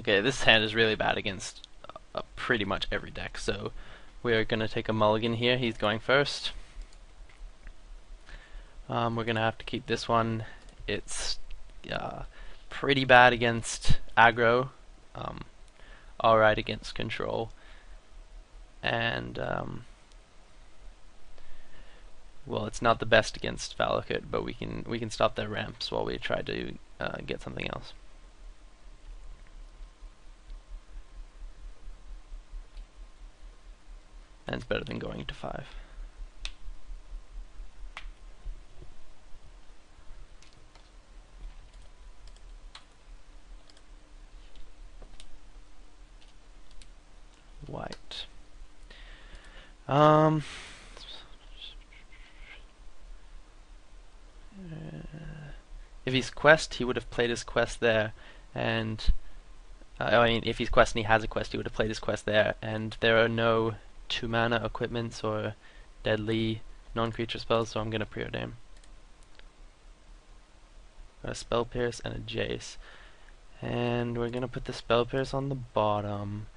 Okay, this hand is really bad against pretty much every deck, so we're going to take a mulligan here. He's going first. We're going to have to keep this one. It's pretty bad against aggro, alright against control, and well, it's not the best against Valakut, but we can stop their ramps while we try to get something else. And it's better than going to 5. White. If he's quest, he would have played his quest there, and I mean, if he's quest and he has a quest, he would have played his quest there, and there are no 2-mana equipments or deadly non-creature spells, so I'm going to preordain. Got a Spell Pierce and a Jace. And we're going to put the Spell Pierce on the bottom.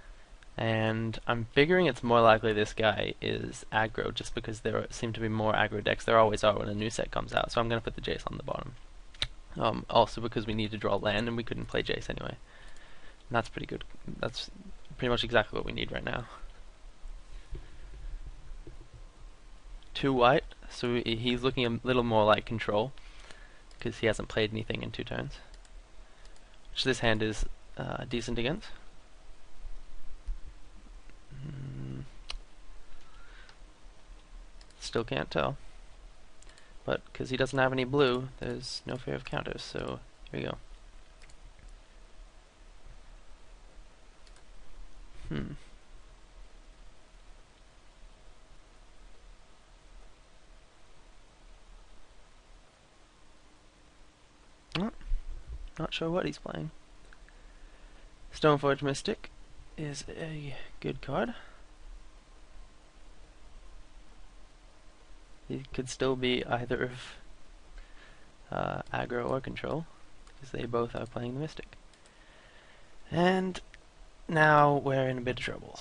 And I'm figuring it's more likely this guy is aggro, just because there seem to be more aggro decks. There always are when a new set comes out, so I'm going to put the Jace on the bottom. Also because we need to draw land, and we couldn't play Jace anyway. And that's pretty good. That's pretty much exactly what we need right now. 2 white, so he's looking a little more like control, because he hasn't played anything in 2 turns. Which this hand is decent against. Still can't tell. But because he doesn't have any blue, there's no fear of counters, so here we go. Oh, not sure what he's playing. Stoneforge Mystic is a good card. He could still be either of aggro or control, because they both are playing the Mystic. And now we're in a bit of trouble.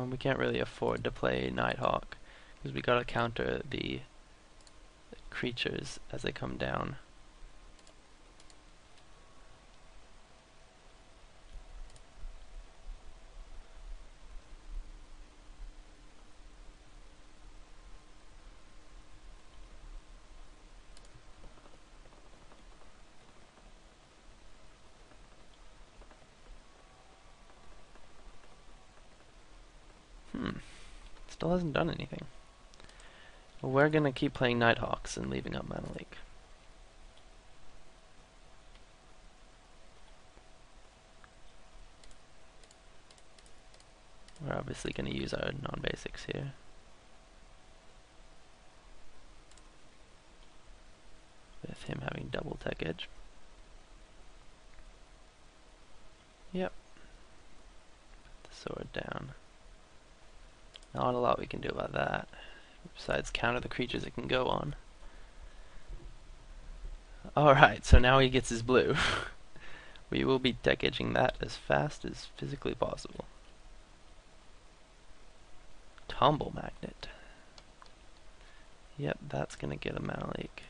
We can't really afford to play Nighthawk, because we gotta counter the creatures as they come down. Still hasn't done anything. Well, we're gonna keep playing Nighthawks and leaving up Mana Leak. We're obviously gonna use our non-basics here. With him having double tech edge. Yep. Put the sword down. Not a lot we can do about that, besides counter the creatures it can go on. Alright, so now he gets his blue. We will be tech edging that as fast as physically possible. Tumble Magnet. Yep, that's gonna get a Mana Leak.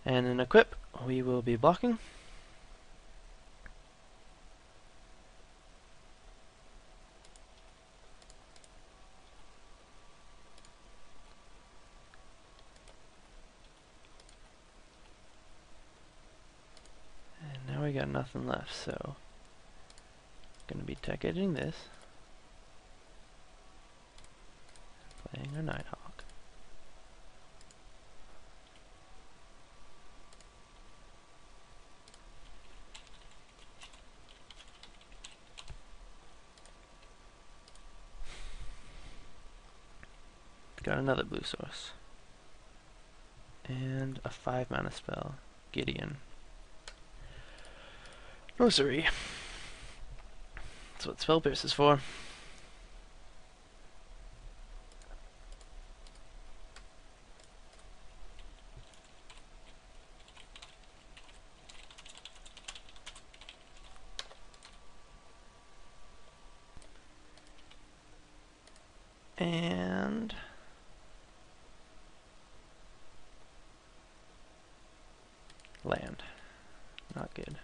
And in equip, we will be blocking. And now we got nothing left, so gonna be tech edging this. Playing our Nighthawk. got another blue source. And a 5 mana spell, Gideon. Rosary. That's what Spell Pierce is for. And land. Not good.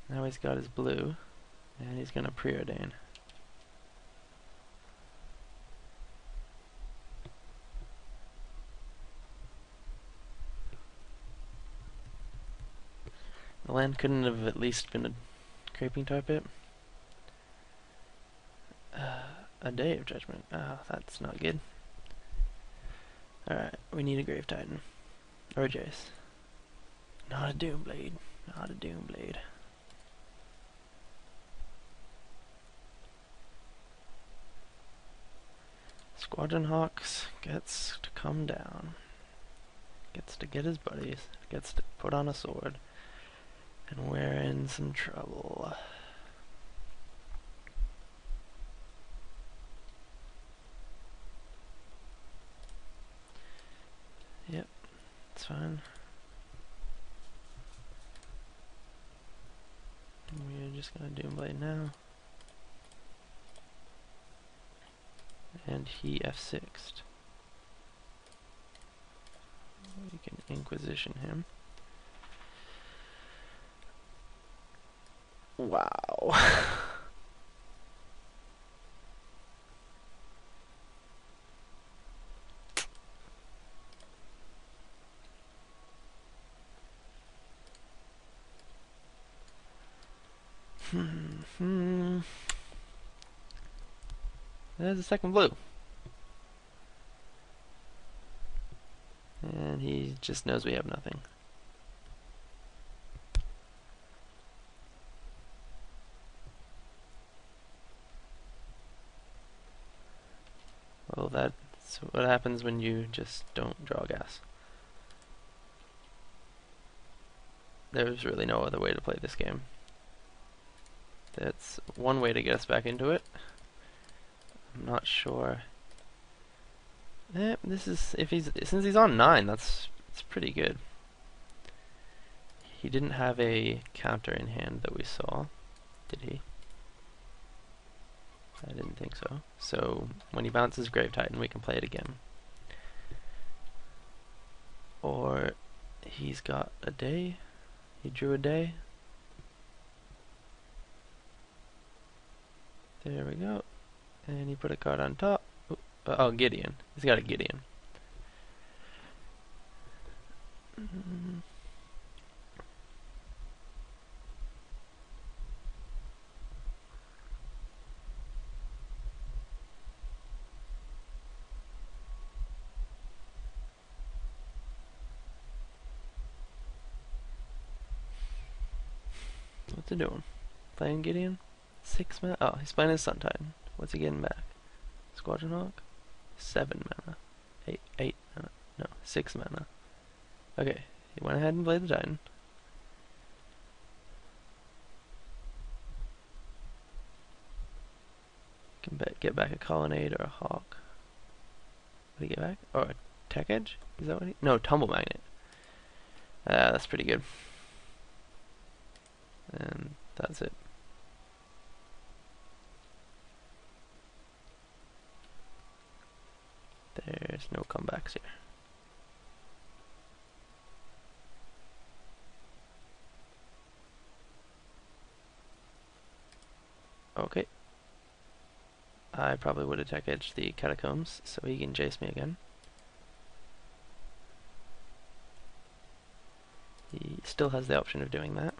Now he's got his blue, and he's gonna preordain. The land couldn't have at least been a Creeping Tar Pit. A Day of Judgment. Oh, that's not good. Alright, we need a Grave Titan. Or a Jace. Not a Doomblade. Not a Doomblade. Squadron Hawks gets to come down. Gets to get his buddies. Gets to put on a sword. And we're in some trouble. Yep, it's fine. We're just gonna Doomblade now. And he F6'd. We can Inquisition him. Wow. There's a second blue. And he just knows we have nothing. Well, that's what happens when you just don't draw gas. There's really no other way to play this game. That's one way to get us back into it. I'm not sure. This is since he's on 9, it's pretty good. He didn't have a counter in hand that we saw, did he? I didn't think so. So when he bounces Grave Titan, we can play it again. Or he's got a day. He drew a day. There we go. And he put a card on top. Oh, Gideon. He's got a Gideon. What's he doing? Playing Gideon? 6 mana? Oh, he's playing his Sun Titan. What's he getting back? Squadron Hawk? 7 mana. 8 mana. No, 6 mana. Okay, he went ahead and played the Titan. Can get back a Colonnade or a Hawk. What did he get back? Or a Tech Edge? Is that what he... No, Tumble Magnet. That's pretty good. And that's it. There's no comebacks here. Okay. I probably would have tech edged the Catacombs so he can chase me again. He still has the option of doing that.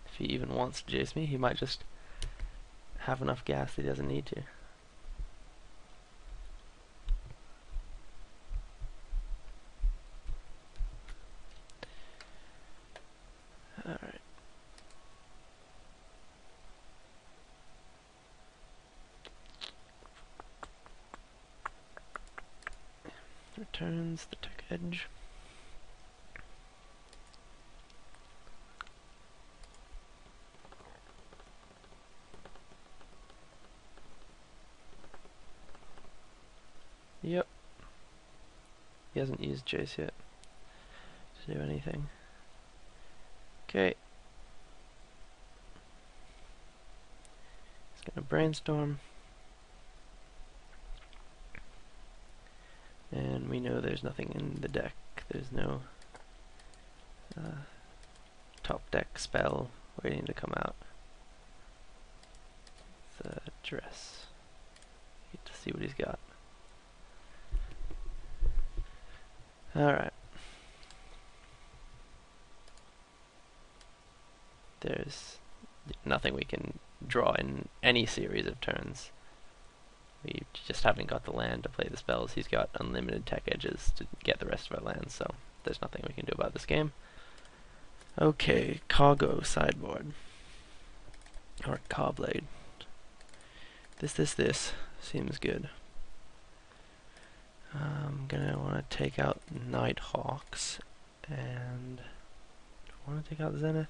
If he even wants to chase me, he might just have enough gas that he doesn't need to. Alright. Returns the tech edge. Yep. He hasn't used Jace yet to do anything. Okay. He's gonna brainstorm. And we know there's nothing in the deck. There's no top deck spell waiting to come out. The dress. Get to see what he's got. Alright. There's nothing we can draw in any series of turns. We just haven't got the land to play the spells. He's got unlimited tech edges to get the rest of our lands, so there's nothing we can do about this game. Okay, cargo sideboard. Or Carblade. This seems good. I'm gonna want to take out Nighthawks, and do I want to take out Zenith?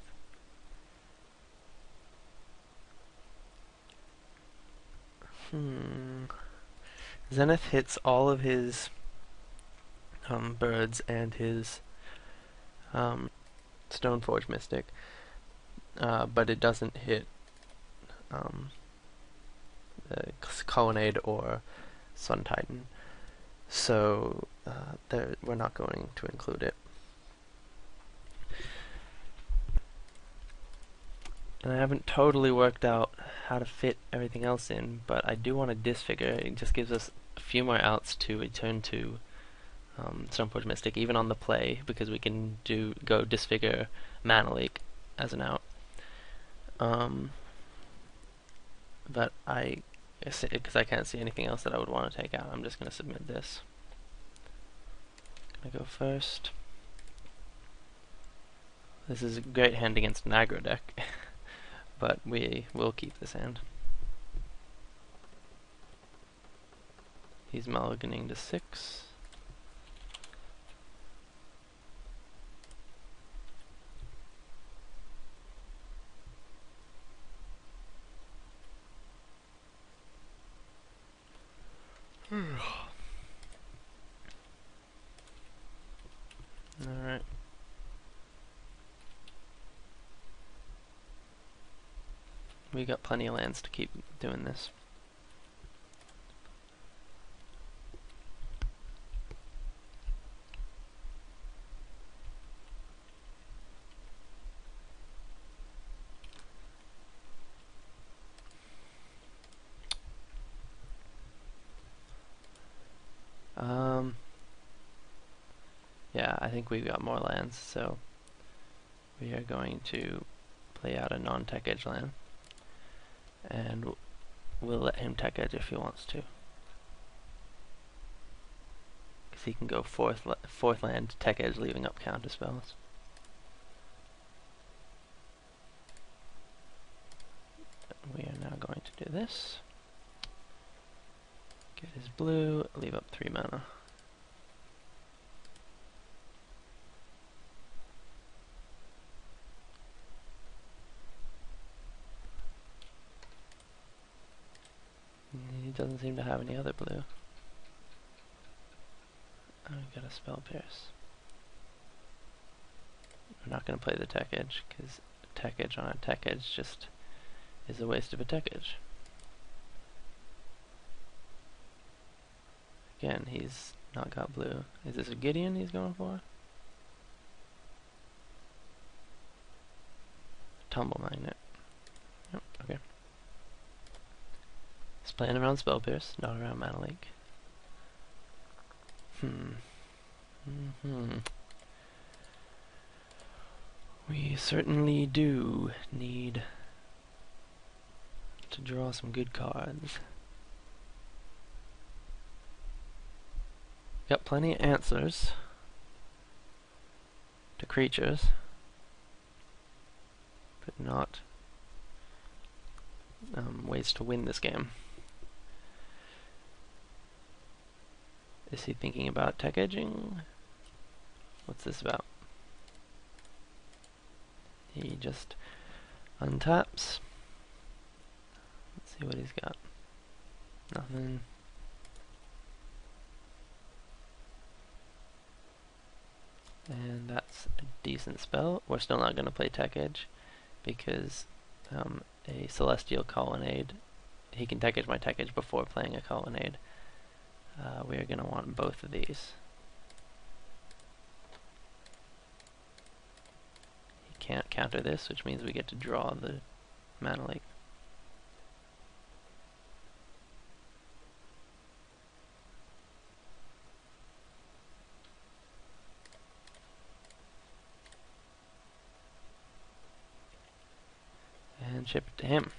Zenith hits all of his birds and his Stoneforge Mystic, but it doesn't hit the Colonnade or Sun Titan. So we're not going to include it. And I haven't totally worked out how to fit everything else in, but I do want to disfigure. It just gives us a few more outs to return to Stoneforge Mystic, even on the play, because we can go disfigure Mana Leak as an out. But because I can't see anything else that I would want to take out, I'm just going to submit this. I'm going to go first. This is a great hand against an aggro deck, but we will keep this hand. He's mulliganing to 6. Alright. We got plenty of lands to keep doing this. Yeah, I think we've got more lands, so we are going to play out a non-tech edge land, and we'll let him tech edge if he wants to, because he can go fourth land tech edge, leaving up counter spells. We are now going to do this. Get his blue, leave up 3 mana. He doesn't seem to have any other blue. I've got a Spell Pierce. I'm not going to play the tech edge, because tech edge on a tech edge just is a waste of a tech edge. Again, he's not got blue. Is this a Gideon he's going for? Tumble Magnet. Yep, okay. He's playing around Spell Pierce, not around Mana Leak. We certainly do need to draw some good cards. Got plenty of answers to creatures, but not ways to win this game. Is he thinking about tech edging? What's this about? He just untaps. Let's see what he's got. Nothing. And that's a decent spell. We're still not going to play Tech Edge because a Celestial Colonnade, he can Tech Edge my Tech Edge before playing a Colonnade. We're going to want both of these. He can't counter this, which means we get to draw the Mana Lake. And ship it to him.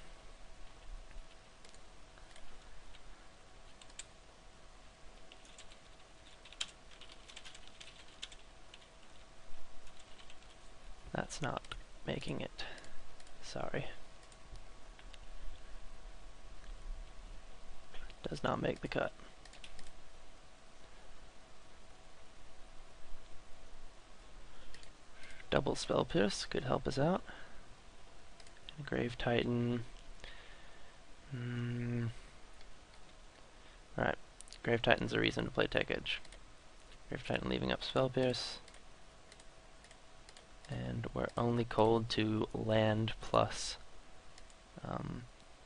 That's not making it. Sorry. Does not make the cut. Double Spell Pierce could help us out. Grave Titan. Alright. Grave Titan's a reason to play Tech Edge. Grave Titan leaving up Spell Pierce. And we're only cold to land plus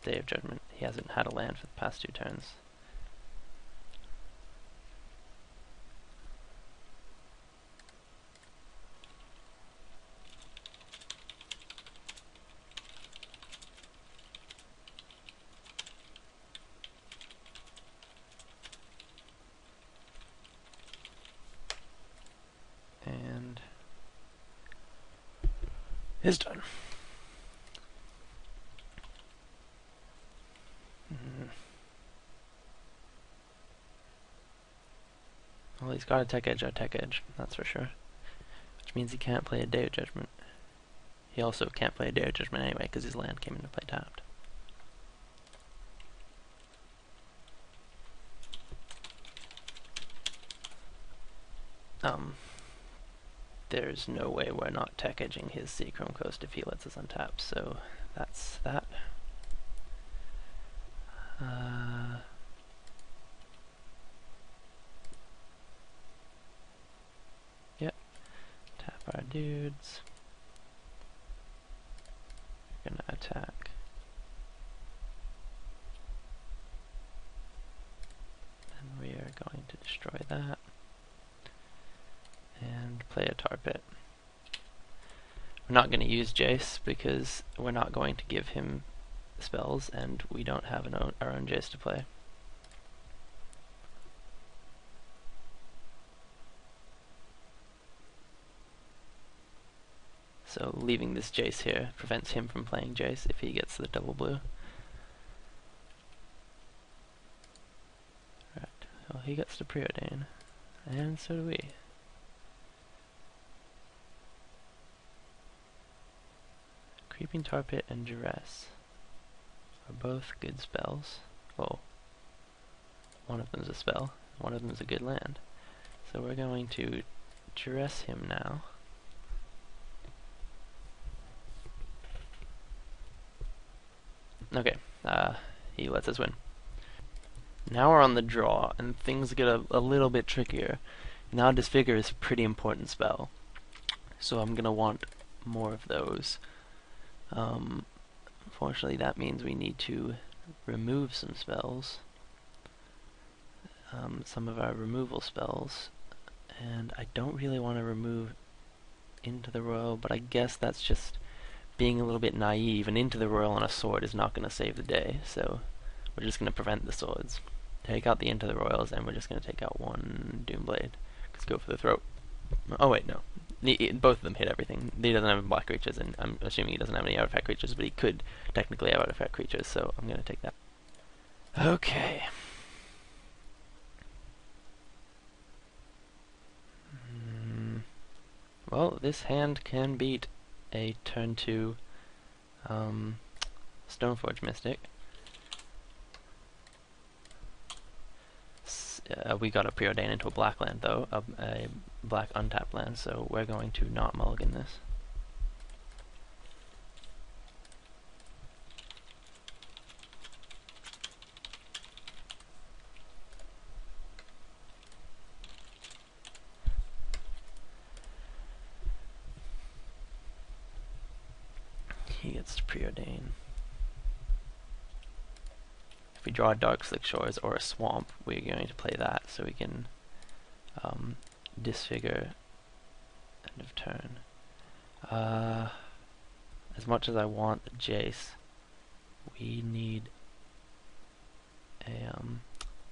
Day of Judgment. He hasn't had a land for the past 2 turns. And is done. Well, he's got a Tech Edge, that's for sure. Which means he can't play a Day of Judgment. He also can't play a Day of Judgment anyway, because his land came into play tapped. There's no way we're not Tech Edging his Seachrome Coast if he lets us untap, so that's that. Yep. Tap our dudes. We're gonna attack. And we are going to destroy that. And play a Tar Pit. We're not going to use Jace because we're not going to give him spells and we don't have our own Jace to play. So leaving this Jace here prevents him from playing Jace if he gets the double blue. Right, well he gets to Preordain, and so do we. Creeping Tar Pit and Duress are both good spells. Well, one of them's a spell, one of them's a good land. So we're going to Duress him now. Okay, he lets us win. Now we're on the draw, and things get a little bit trickier. Now Disfigure is a pretty important spell, so I'm gonna want more of those. Unfortunately, that means we need to remove some spells, some of our removal spells, and I don't really want to remove Into the Royal, but I guess that's just being a little bit naive, and Into the Royal on a sword is not going to save the day, so we're just going to prevent the swords. Take out the Into the Royals, and we're just going to take out one Doomblade, because go for the throat. Oh wait, no. both of them hit everything. He doesn't have black creatures, and I'm assuming he doesn't have any artifact creatures, but he could technically have artifact creatures, so I'm going to take that. Okay. Well, this hand can beat a turn 2 Stoneforge Mystic. We got to preordain into a black land, though, a black untapped land, so we're going to not mulligan this. He gets to preordain. If we draw a Dark Slick Shores or a Swamp, we're going to play that so we can disfigure end of turn. As much as I want a Jace, we need a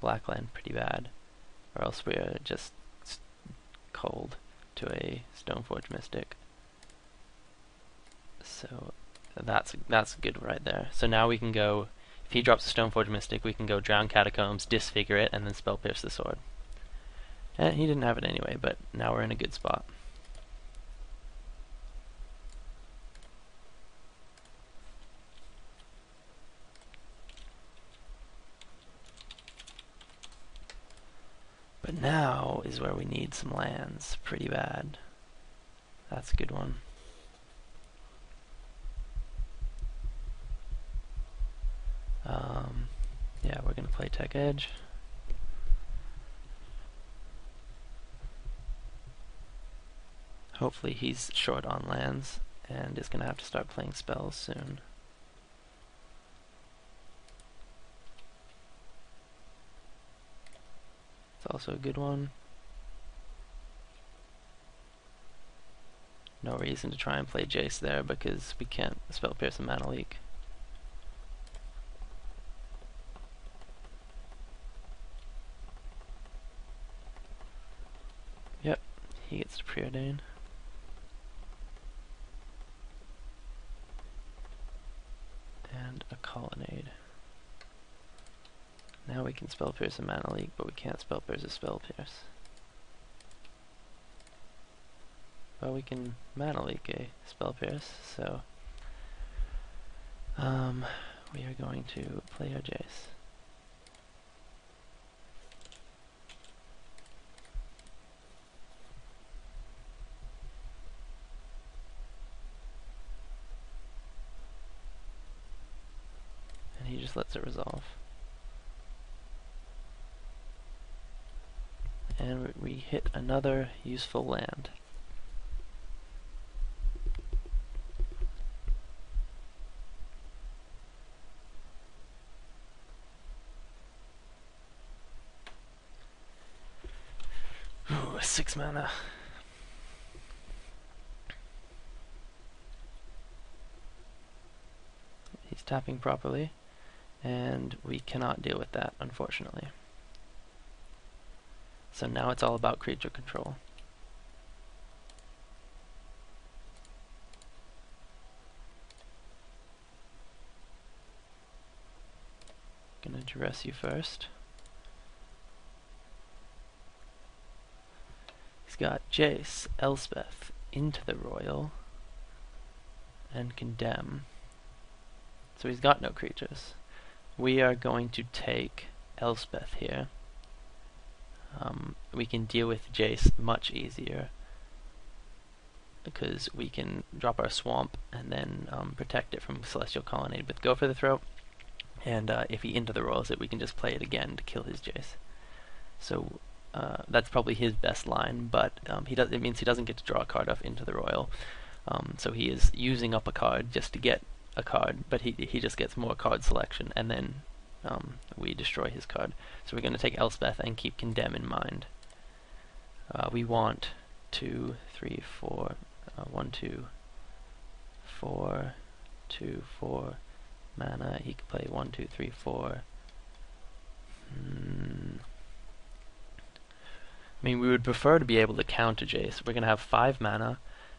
black land pretty bad, or else we're just cold to a Stoneforge Mystic. So that's good right there. So now we can go, if he drops a Stoneforge Mystic, we can go Drown Catacombs, Disfigure it, and then Spell Pierce the Sword. And he didn't have it anyway, but now we're in a good spot. But now is where we need some lands pretty bad. That's a good one. Yeah, we're going to play Tech Edge. Hopefully he's short on lands and is going to have to start playing spells soon. It's also a good one. No reason to try and play Jace there because we can't Spell Pierce and Mana Leak. Yep, he gets to preordain. And a Colonnade. Now we can Spell Pierce and Mana Leak, but we can't Spell Pierce a Spell Pierce. But we can Mana Leak a Spell Pierce, so we are going to play our Jace. And he just lets it resolve. And we hit another useful land. Ooh, 6 mana. He's tapping properly, and we cannot deal with that, unfortunately. So now it's all about creature control. Gonna dress you first. He's got Jace, Elspeth, Into the Royal, and Condemn. So he's got no creatures. We are going to take Elspeth here. We can deal with Jace much easier because we can drop our Swamp and then protect it from Celestial Colonnade with Go for the Throat, and if he Into the Royals it, we can just play it again to kill his Jace. So that's probably his best line, but it means he doesn't get to draw a card off Into the Royal, so he is using up a card just to get a card, but he just gets more card selection, and then we destroy his card. So we're going to take Elspeth and keep Condemn in mind. We want 2, 3, 4, 1, 2, 4, 2, 4 mana. He could play 1, 2, 3, 4. I mean, we would prefer to be able to counter Jace. We're going to have 5 mana.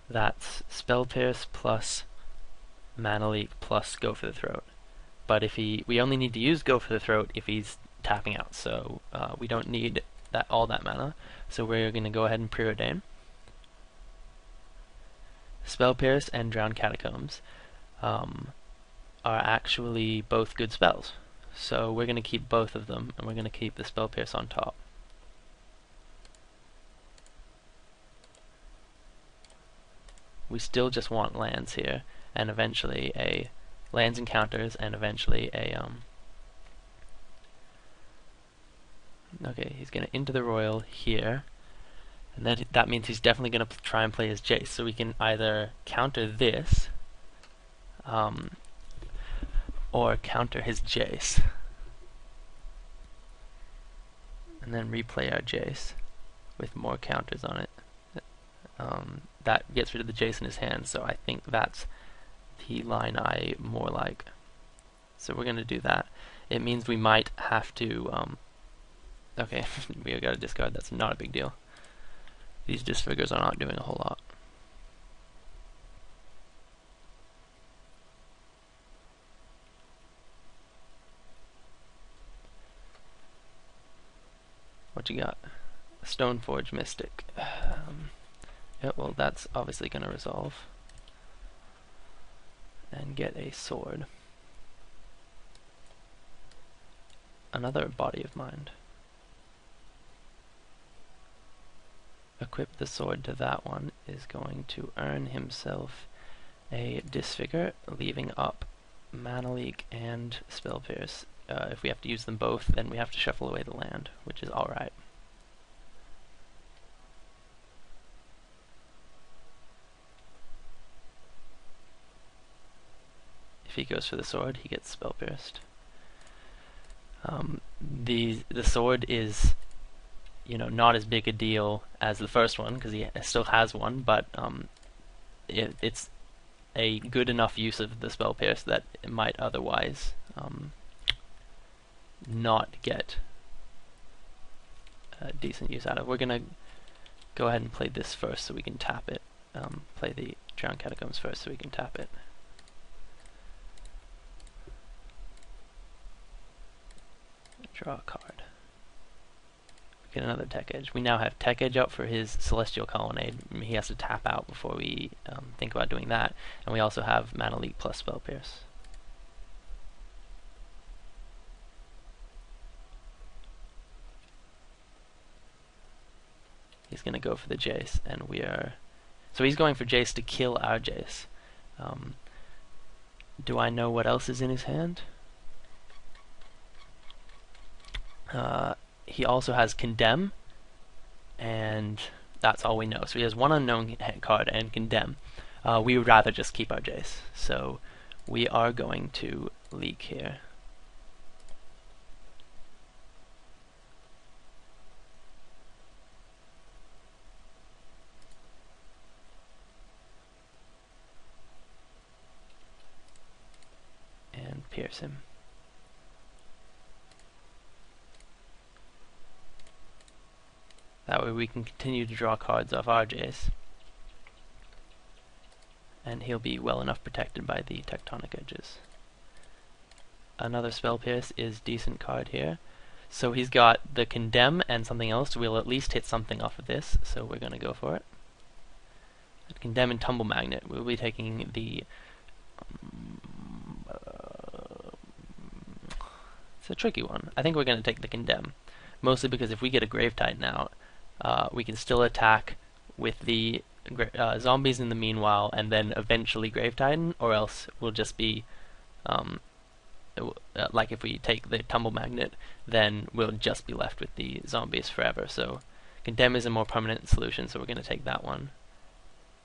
That's Spell Pierce plus Mana Leak plus Go for the Throat. But if we only need to use Go for the Throat if he's tapping out, so we don't need all that mana. So we're going to go ahead and preordain. Spell Pierce and Drown Catacombs are actually both good spells. So we're going to keep both of them, and we're going to keep the Spell Pierce on top. We still just want lands here, and eventually lands and counters, and eventually okay, he's going to into the Royal here, and then that means he's definitely going to try and play his Jace. So we can either counter this, or counter his Jace, and then replay our Jace with more counters on it. That gets rid of the Jace in his hand, so I think that's the line I more like. So we're going to do that. It means we might have to... okay, we got to discard. That's not a big deal. These disfigures are not doing a whole lot. What you got? Stoneforge Mystic. Yeah, well, that's obviously going to resolve. And get a sword. Another Body of Mind. Equip the sword to that one is going to earn himself a Disfigure, leaving up Mana Leak and Spell Pierce. If we have to use them both, then we have to shuffle away the land, which is alright. If he goes for the sword, he gets Spell Pierced. The sword is, not as big a deal as the first one because he still has one, but it's a good enough use of the Spell Pierce that it might otherwise not get a decent use out of. We're gonna go ahead and play this first so we can tap it. Play the Drown Catacombs first so we can tap it. Draw a card. Get another Tech Edge. We now have Tech Edge out for his Celestial Colonnade. He has to tap out before we think about doing that. And we also have Mana Leak plus Spell Pierce. He's going to go for the Jace, and we are... So he's going for Jace to kill our Jace. Do I know what else is in his hand? He also has Condemn, and that's all we know. So he has one unknown card and Condemn. We would rather just keep our Jace, so we are going to leak here. And pierce him. That way we can continue to draw cards off our Jace. And he'll be well enough protected by the Tectonic Edges. Another Spell Pierce is decent card here. So he's got the Condemn and something else. We'll at least hit something off of this, so we're going to go for it. Condemn and Tumble Magnet. We'll be taking the... it's a tricky one. I think we're going to take the Condemn. Mostly because if we get a Grave Titan out, we can still attack with the zombies in the meanwhile, and then eventually Grave Titan, or else we'll just be like if we take the Tumble Magnet, then we'll just be left with the zombies forever. So Condemn is a more permanent solution, so we're going to take that one,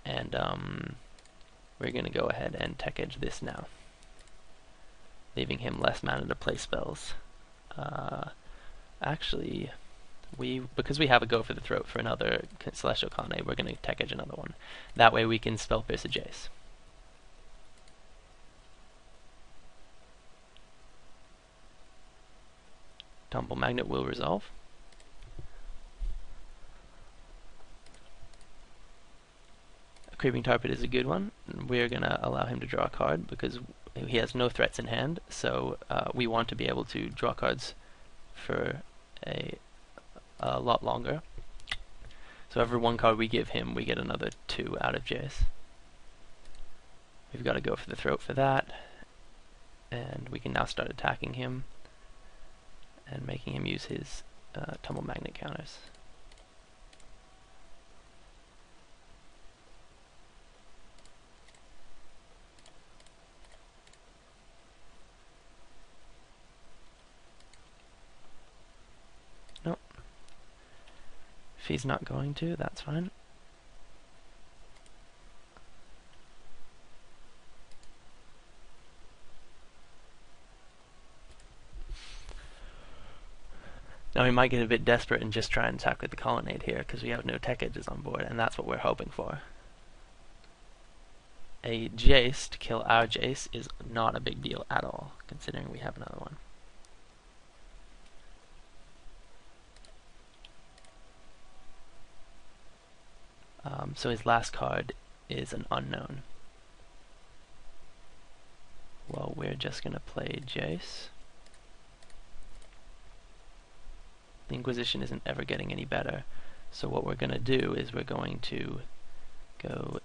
and we're going to go ahead and Tech Edge this now, leaving him less mana to play spells. Actually, because we have a Go for the Throat for another Celestial Colonnade, we're going to Tech Edge another one. That way we can Spell Pierce a Jace. Tumble Magnet will resolve. Creeping Tarpon is a good one. We're going to allow him to draw a card because he has no threats in hand, so we want to be able to draw cards for a lot longer. So every one card we give him, we get another 2 out of Jace. We've got to go for the throat for that, and we can now start attacking him and making him use his tumble magnet counters. Nope. If he's not going to, that's fine. Now we might get a bit desperate and just try and attack with the Colonnade here because we have no tech edges on board, and that's what we're hoping for. A Jace to kill our Jace is not a big deal at all, considering we have another one. So his last card is an unknown. Well, we're just going to play Jace. The Inquisition isn't ever getting any better, so what we're going to do is we're going to go,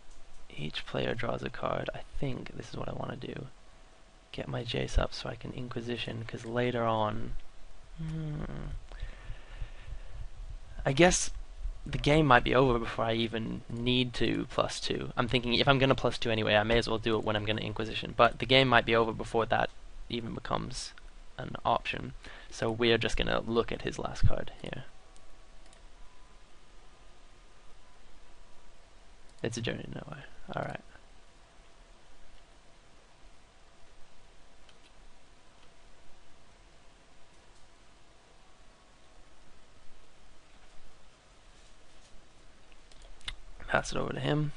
each player draws a card. I think this is what I want to do. Get my Jace up so I can Inquisition, because later on, I guess the game might be over before I even need to +2. I'm thinking if I'm going to +2 anyway, I may as well do it when I'm going to Inquisition, but the game might be over before that even becomes an option. So we're just going to look at his last card here. It's a journey to nowhere. Alright. Pass it over to him.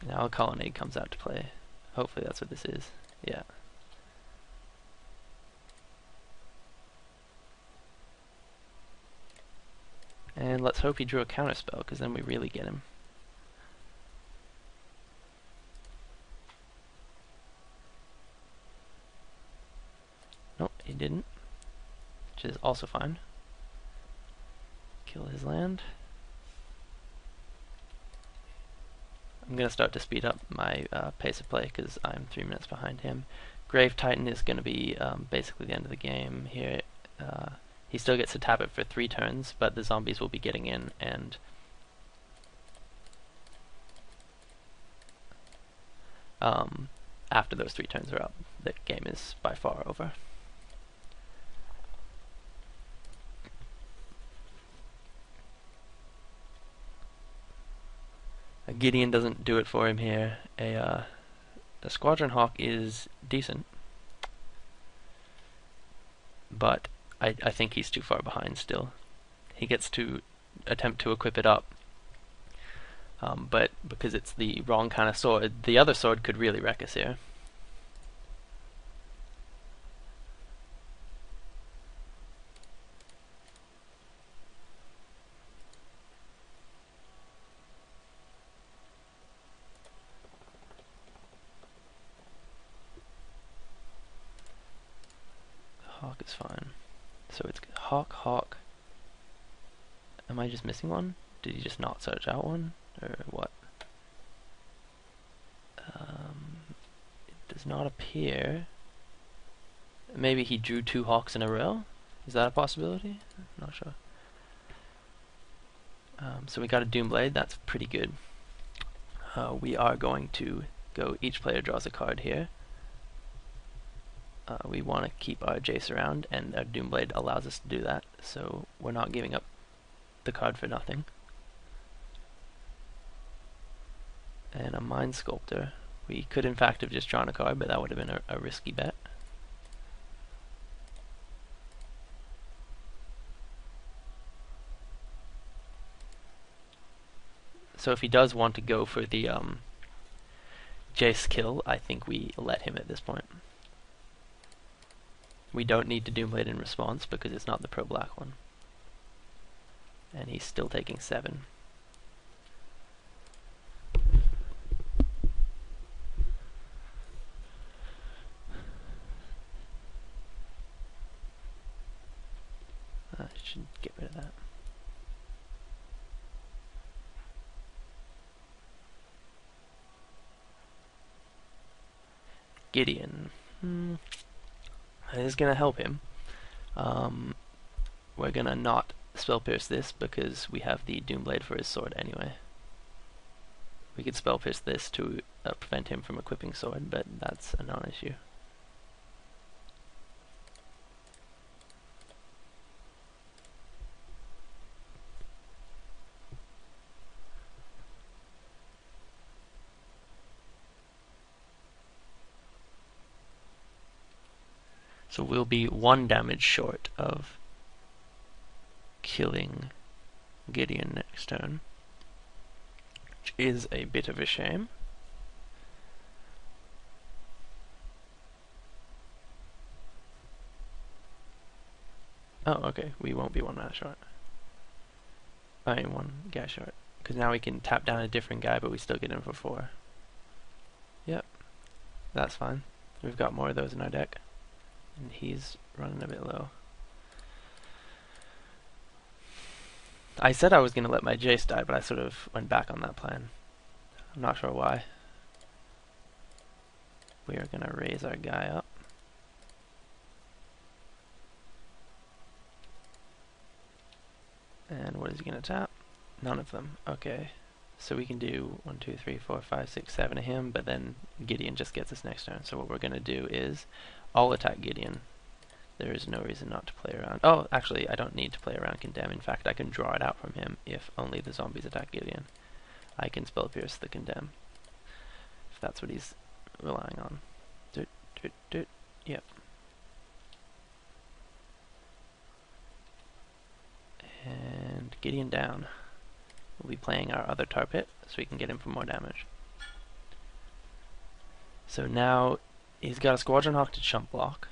Now a Colonnade comes out to play. Hopefully that's what this is. Yeah. And let's hope he drew a counterspell, because then we really get him. Nope, he didn't. Which is also fine. Kill his land. I'm going to start to speed up my pace of play, because I'm 3 minutes behind him. Grave Titan is going to be basically the end of the game here. He still gets to tap it for 3 turns, but the zombies will be getting in, and after those 3 turns are up, the game is by far over. A Gideon doesn't do it for him here. A Squadron Hawk is decent, but I think he's too far behind still. He gets to attempt to equip it up, but because it's the wrong kind of sword, the other sword could really wreck us here. Hawk is fine. So it's Hawk, Hawk. Am I just missing one? Did he just not search out one? Or what? It does not appear. Maybe he drew 2 Hawks in a row? Is that a possibility? Not sure. So we got a Doomblade, that's pretty good. We are going to go, each player draws a card here. We want to keep our Jace around, and our Doomblade allows us to do that, so we're not giving up the card for nothing. And a Mind Sculptor. We could in fact have just drawn a card, but that would have been a risky bet. So if he does want to go for the Jace kill, I think we let him at this point. We don't need to Doomblade in response because it's not the pro-black one. and he's still taking 7. I should get rid of that. Gideon. That is going to help him. We're going to not Spell Pierce this because we have the Doomblade for his sword anyway. We could Spell Pierce this to prevent him from equipping sword, but that's a non-issue. So we'll be 1 damage short of killing Gideon next turn, which is a bit of a shame. Oh, okay, we won't be 1 mana short. I mean 1 guy short, because now we can tap down a different guy, but we still get him for 4. Yep, that's fine. We've got more of those in our deck. And he's running a bit low. I said I was going to let my Jace die, but I sort of went back on that plan. I'm not sure why. We are going to raise our guy up. And what is he going to tap? None of them. Okay. So we can do 1, 2, 3, 4, 5, 6, 7 of him, but then Gideon just gets us next turn. So what we're going to do is I'll attack Gideon. There is no reason not to play around. Oh, actually, I don't need to play around Condemn. In fact, I can draw it out from him if only the zombies attack Gideon. I can Spell Pierce the Condemn, if that's what he's relying on. Yep. And Gideon down. We'll be playing our other tar pit, so we can get him for more damage. So now he's got a Squadron Hawk to chump block.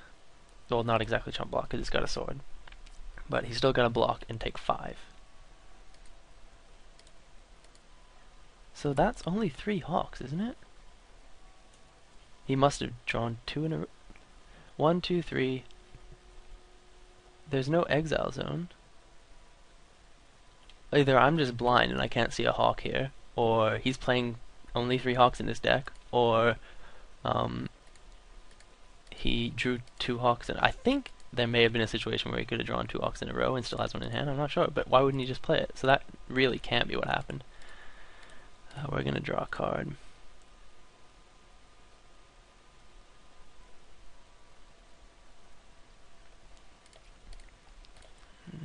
Well, not exactly chump block because he's got a sword, but he's still got to block and take 5. So that's only 3 Hawks, isn't it? He must have drawn 2 in a row. 1, 2, 3. There's no exile zone. Either I'm just blind and I can't see a Hawk here, or he's playing only 3 Hawks in his deck, or he drew 2 Hawks in. I think there may have been a situation where he could have drawn 2 Hawks in a row and still has one in hand. I'm not sure, but why wouldn't he just play it? So that really can't be what happened. We're going to draw a card.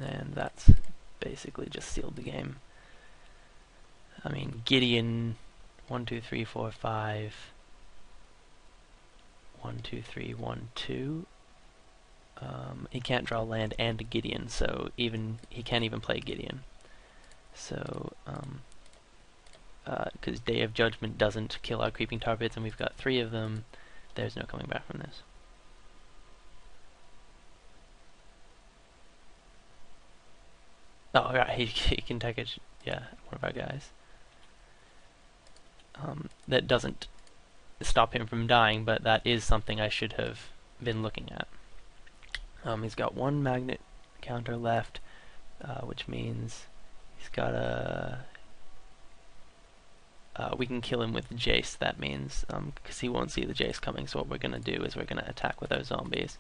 And that's basically just sealed the game. I mean, Gideon, 1, 2, 3, 4, 5. 1, 2, 3, 1, 2. He can't draw land and Gideon, so he can't even play Gideon. So, because Day of Judgment doesn't kill our creeping tar pits, and we've got 3 of them, there's no coming back from this. Oh, right, he can take it. Yeah, one of our guys. That doesn't stop him from dying, but that is something I should have been looking at. He's got 1 magnet counter left, which means he's got a... we can kill him with Jace, that means, because he won't see the Jace coming, so what we're going to do is we're going to attack with our zombies.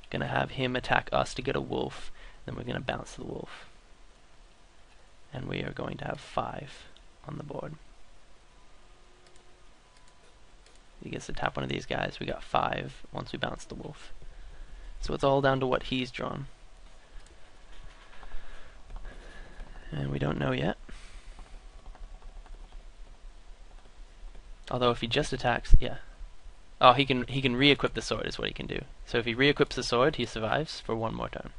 Going to have him attack us to get a wolf, then we're going to bounce the wolf. And we are going to have 5 on the board. He gets to tap one of these guys. We got 5 once we bounce the wolf. So it's all down to what he's drawn. And we don't know yet. Although if he just attacks, yeah. Oh, he can re-equip the sword is what he can do. So if he re-equips the sword, he survives for 1 more turn.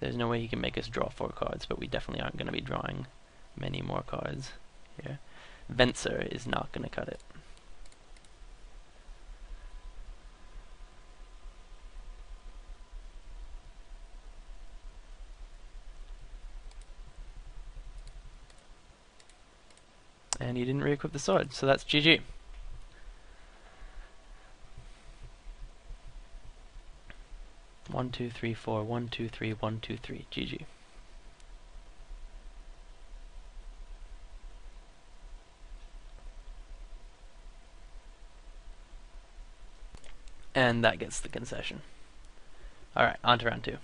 There's no way he can make us draw 4 cards, but we definitely aren't going to be drawing many more cards here. Venser is not going to cut it. and he didn't re-equip the sword, so that's GG. One, two, three, four. 1, 2, 3. 1, 2, 3. GG. And that gets the concession. Alright, on to round 2.